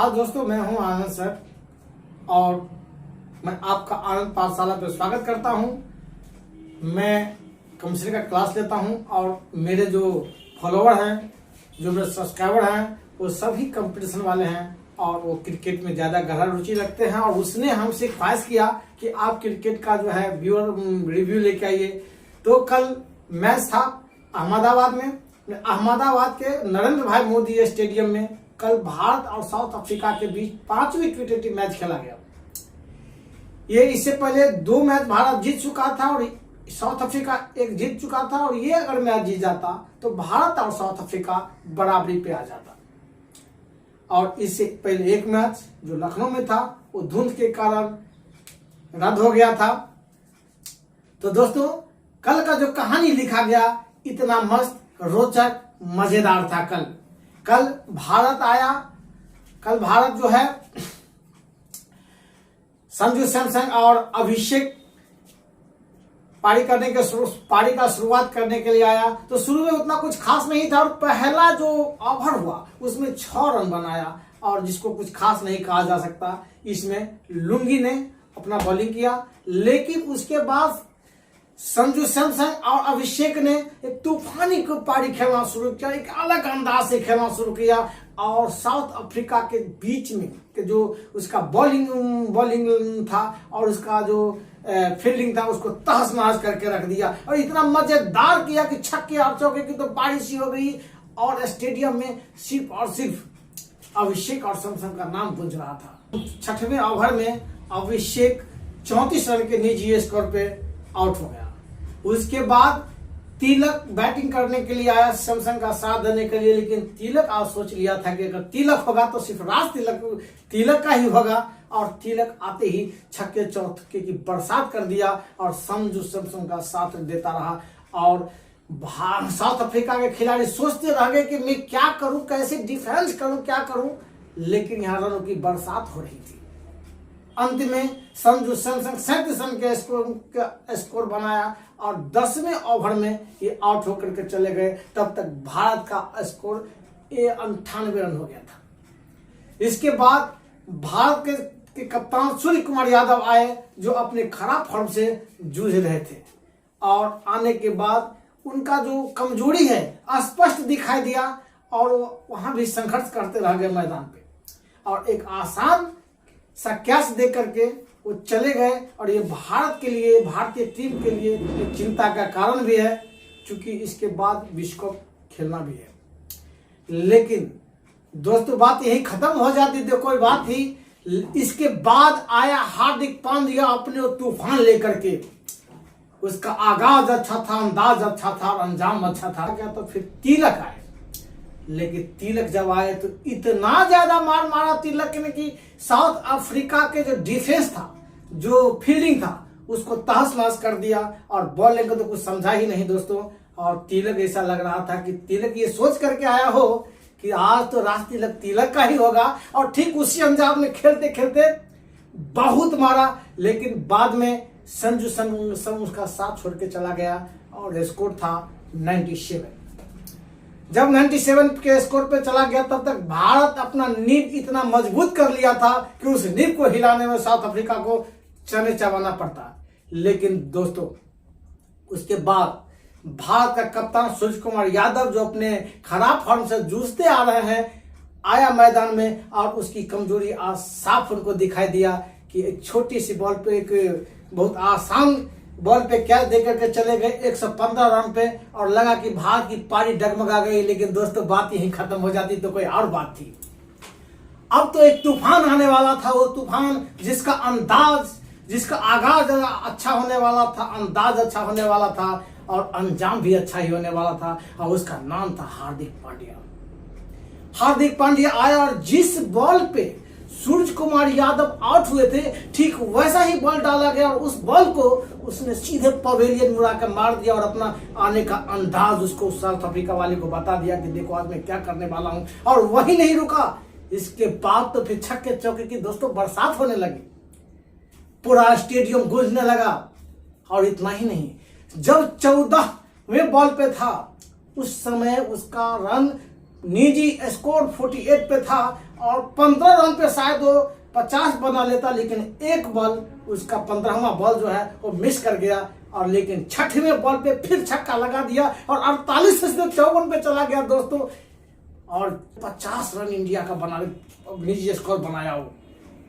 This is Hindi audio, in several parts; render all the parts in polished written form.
हाँ दोस्तों, मैं हूं आनंद सर और मैं आपका आनंद पाठशाला पे स्वागत करता हूं। मैं केमिस्ट्री का क्लास लेता हूं और मेरे जो फॉलोवर हैं, जो मेरे सब्सक्राइबर हैं, वो सभी कंपटीशन वाले हैं और वो क्रिकेट में ज़्यादा गहरा रुचि रखते हैं। और उसने हमसे ख्वाहिश किया कि आप क्रिकेट का जो है रिव्यू लेके आइए। तो कल मैच था अहमदाबाद में। अहमदाबाद के नरेंद्र भाई मोदी स्टेडियम में कल भारत और साउथ अफ्रीका के बीच 5वीं T20 मैच खेला गया। ये इससे पहले 2 मैच भारत जीत चुका था और साउथ अफ्रीका 1 जीत चुका था, और ये अगर मैच जीत जाता तो भारत और साउथ अफ्रीका बराबरी पे आ जाता। और इससे पहले 1 मैच जो लखनऊ में था वो धुंध के कारण रद्द हो गया था। तो दोस्तों, कल का जो कहानी लिखा गया इतना मस्त, रोचक, मजेदार था। कल भारत आया। कल भारत जो है संजू सैमसन और अभिषेक पारी का शुरुआत करने के लिए आया। तो शुरू में उतना कुछ खास नहीं था और पहला जो ओवर हुआ उसमें 6 रन बनाया और जिसको कुछ खास नहीं कहा जा सकता। इसमें लुंगी ने अपना बॉलिंग किया, लेकिन उसके बाद संजू सैमसन और अभिषेक ने एक तूफानी पारी खेलना शुरू किया, एक अलग अंदाज से खेलना शुरू किया और साउथ अफ्रीका के बीच में के जो उसका बॉलिंग था और उसका जो फील्डिंग था उसको तहस नहस करके रख दिया और इतना मजेदार किया कि छक्के और चौके की तो पारी सी हो गई। और स्टेडियम में सिर्फ और सिर्फ अभिषेक और सैमसन का नाम गूंज रहा था। 6वें ओवर में अभिषेक 34 रन के निजी स्कोर पे आउट हो गया। उसके बाद तिलक बैटिंग करने के लिए आया सैमसन का साथ देने के लिए, लेकिन तिलक आज सोच लिया था कि अगर तिलक होगा तो सिर्फ राज तिलक का ही होगा। और तिलक आते ही छक्के चौके की बरसात कर दिया और संजू सैमसन का साथ देता रहा। और साउथ अफ्रीका के खिलाड़ी सोचते रह गए कि मैं क्या करूं, कैसे डिफेंस करूं, क्या करूं, लेकिन यहाँ रनों की बरसात हो रही थी। अंत में संजू सैमसन 37 रन के स्कोर बनाया और 10वें ओवर में ये आउट होकर के चले गए। तब तक भारत का स्कोर 98 रन हो गया था। इसके बाद भारत के कप्तान सूर्य कुमार यादव आए, जो अपने खराब फॉर्म से जूझ रहे थे और आने के बाद उनका जो कमजोरी है स्पष्ट दिखाई दिया और वहां भी संघर्ष करते रह गए मैदान पे और एक आसान सा कैच दे करके वो चले गए। और ये भारत के लिए, भारतीय टीम के लिए एक चिंता का कारण भी है, क्योंकि इसके बाद विश्व कप खेलना भी है। लेकिन दोस्तों, बात यही खत्म हो जाती थी, कोई बात थी। इसके बाद आया हार्दिक पांड्या अपने तूफान लेकर के। उसका आगाज अच्छा था, अंदाज अच्छा था और अंजाम अच्छा था। क्या तो फिर तिलक आए, लेकिन तिलक जब आए तो इतना ज्यादा मार मारा तिलक ने कि साउथ अफ्रीका के जो डिफेंस था, जो फील्डिंग था, उसको तहस नहस कर दिया और बॉलिंग को तो कुछ समझा ही नहीं दोस्तों। और तिलक ऐसा लग रहा था कि तिलक ये सोच करके आया हो कि आज तो राज तिलक का ही होगा। और ठीक उसी अंजाम में खेलते खेलते बहुत मारा, लेकिन बाद में संजू सैमसन उसका साथ छोड़ के चला गया और स्कोर था 97। जब 97 के स्कोर पे चला गया तब तक भारत अपना नींव इतना मजबूत कर लिया था कि उस नींव को हिलाने में साउथ अफ्रीका को चने चबाना पड़ता। लेकिन दोस्तों, उसके बाद भारत का कप्तान सूर्य कुमार यादव, जो अपने खराब फॉर्म से जूझते आ रहे हैं, आया मैदान में और उसकी कमजोरी आज साफ उनको दिखाई दिया कि एक छोटी सी बॉल पे, एक बहुत आसान बॉल पे कैच देकर के चले गए 115 रन पे और लगा कि भारत की पारी डगमगा गई। लेकिन दोस्तों, बात यही खत्म हो जाती तो कोई और बात थी। अब तो एक तूफान आने वाला था, वो तूफान जिसका आगाज अच्छा होने वाला था, अंदाज अच्छा होने वाला था और अंजाम भी अच्छा ही होने वाला था, और उसका नाम था हार्दिक पांड्या। हार्दिक पांड्या आया और जिस बॉल पे सूर्य कुमार यादव आउट हुए थे, ठीक वैसा ही बॉल डाला गया और उस बॉल को उसने सीधे पवेलियन मुड़ा कर मार दिया और अपना आने का अंदाज उसको साउथ अफ्रीका वाले को बता दिया कि देखो आज मैं क्या करने वाला हूं। और वही नहीं रुका, इसके बाद तो फिर छक्के चौके की दोस्तों बरसात होने लगी, पूरा स्टेडियम गूंजने लगा। और इतना ही नहीं, जब 14वें बॉल पे था उस समय उसका रन निजी स्कोर 48 पे था और 15 रन पे शायद वो 50 बना लेता, लेकिन एक बॉल उसका 15वां बॉल जो है वो मिस कर गया, और लेकिन 6वें बॉल पे फिर छक्का लगा दिया और 48 से 54 पे चला गया दोस्तों, और 50 रन इंडिया का निजी स्कोर बनाया। वो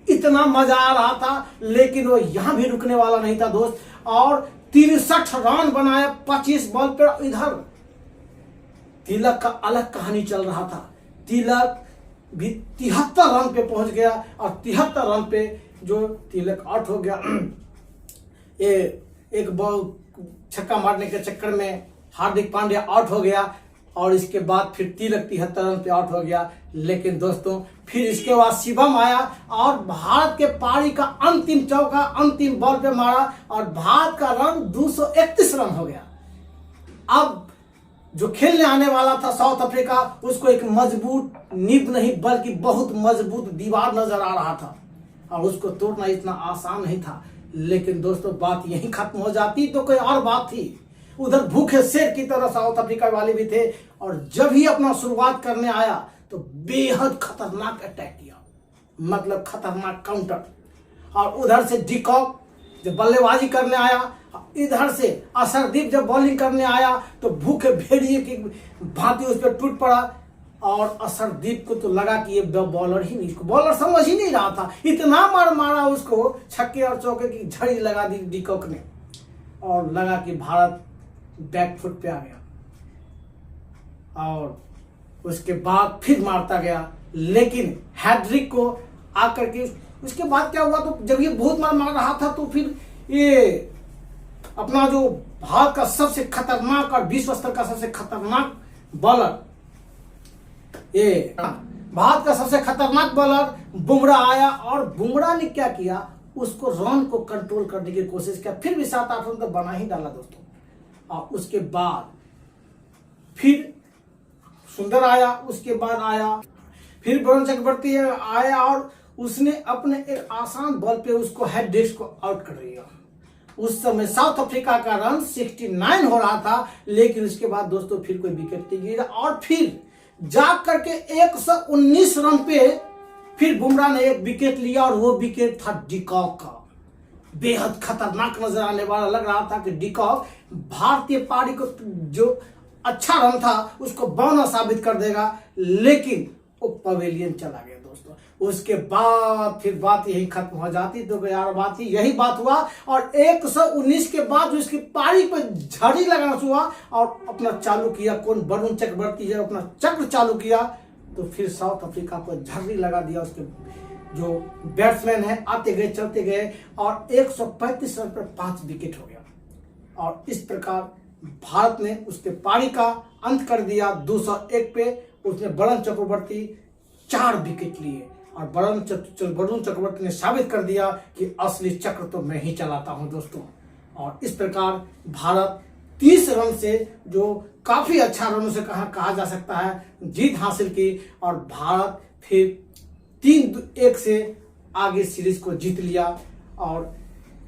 इतना मजा आ रहा था, लेकिन वो यहां भी रुकने वाला नहीं था दोस्त, और 63 रन बनाया 25 बॉल पे। इधर तिलक का अलग कहानी चल रहा था। तिलक भी 73 रन पे पहुंच गया, और 73 रन पे जो तिलक आउट हो गया। ये एक बॉल छक्का मारने के चक्कर में हार्दिक पांड्या आउट हो गया, और इसके बाद फिर तिलक 73 रन पे आउट हो गया। लेकिन दोस्तों फिर इसके बाद शिवम आया और भारत के पारी का अंतिम चौका अंतिम बॉल पे मारा, और भारत का रन 231 रन हो गया। अब जो खेलने आने वाला था साउथ अफ्रीका, उसको एक मजबूत नींव नहीं बल्कि बहुत मजबूत दीवार नजर आ रहा था, और उसको तोड़ना इतना आसान नहीं था। लेकिन दोस्तों बात यहीं खत्म हो जाती तो कोई और बात थी। उधर भूखे शेर की तरह साउथ अफ्रीका वाले भी थे, और जब ही अपना शुरुआत करने आया तो बेहद खतरनाक अटैक किया, मतलब खतरनाक काउंटर। और उधर से डिकॉक जब बल्लेबाजी करने आया, इधर से असरदीप जब बॉलिंग करने आया तो भूखे भेड़िए की भांति उस पर टूट पड़ा, और असरदीप को तो लगा कि ये बॉलर ही नहीं, इसको बॉलर समझ ही नहीं रहा था। इतना मार मारा उसको, छक्के और चौके की झड़ी लगा दी डिकॉक ने, और लगा कि भारत बैकफुट पे आ गया। और उसके बाद फिर मारता गया, लेकिन हैड्रिक को आकर के उसके बाद क्या हुआ, तो जब ये बहुत मार रहा था तो फिर ये अपना जो भारत का सबसे खतरनाक और विश्व स्तर का सबसे खतरनाक बॉलर, ये भारत का सबसे खतरनाक बॉलर बुमराह आया, और बुमराह ने क्या किया, उसको रन को कंट्रोल करने की कोशिश किया। फिर भी 7-8 रन तो बना ही डाला दोस्तों। और उसके बाद फिर सुंदर आया, उसके बाद आया फिर वरुण चक्रवर्ती आया, और उसने अपने एक आसान बॉल पे उसको हेड को आउट कर दिया। उस समय साउथ अफ्रीका का रन 69 हो रहा था, लेकिन उसके बाद दोस्तों फिर कोई विकेट नहीं गिरा, और फिर जा करके 119 रन पे फिर बुमराह ने एक विकेट लिया, और वो विकेट था डिकॉक का। बेहद खतरनाक नजर आने वाला लग रहा था कि डिकॉक भारतीय पारी को जो अच्छा रन था उसको बौना साबित कर देगा, लेकिन वो पवेलियन चला गया दोस्तों। उसके बाद फिर बात यही खत्म हो जाती तो यार बात ही यही बात हुआ, और 119 के बाद उसकी पारी पर झड़ी लगाना हुआ, और अपना चालू किया कौन, वरुण चक्रवर्ती जब अपना चक्र चालू किया तो फिर साउथ अफ्रीका पर झड़ी लगा दिया। उसके जो बैट्समैन है आते गए चलते गए, और 135 रन पर 5 विकेट हो गया, और इस प्रकार भारत ने उसके पारी का अंत कर दिया 201 पे। उसने वरुण चक्रवर्ती 4 विकेट लिए, और वरुण चक्रवर्ती ने साबित कर दिया कि असली चक्र तो मैं ही चलाता हूं दोस्तों। और इस प्रकार भारत 30 रन से, जो काफी अच्छा रनों से कहा जा सकता है, जीत हासिल की, और भारत फिर 3-1 से आगे सीरीज को जीत लिया। और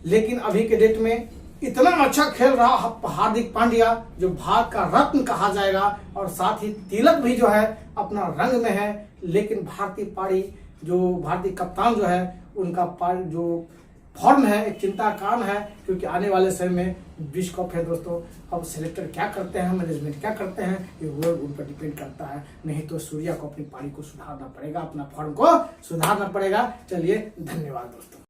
लेकिन अभी के डेट में इतना अच्छा खेल रहा हार्दिक पांड्या, जो भारत का रत्न कहा जाएगा, और साथ ही तिलक भी जो है अपना रंग में है, लेकिन भारतीय पारी जो भारतीय कप्तान जो है उनका पारी जो फॉर्म है एक चिंता का कारण है, क्योंकि आने वाले समय में विश्व कप है दोस्तों। अब सिलेक्टर क्या करते हैं, मैनेजमेंट क्या करते हैं, ये वो उन पर डिपेंड करता है। नहीं तो सूर्या को अपनी पारी को सुधारना पड़ेगा, अपना फॉर्म को सुधारना पड़ेगा। चलिए धन्यवाद दोस्तों।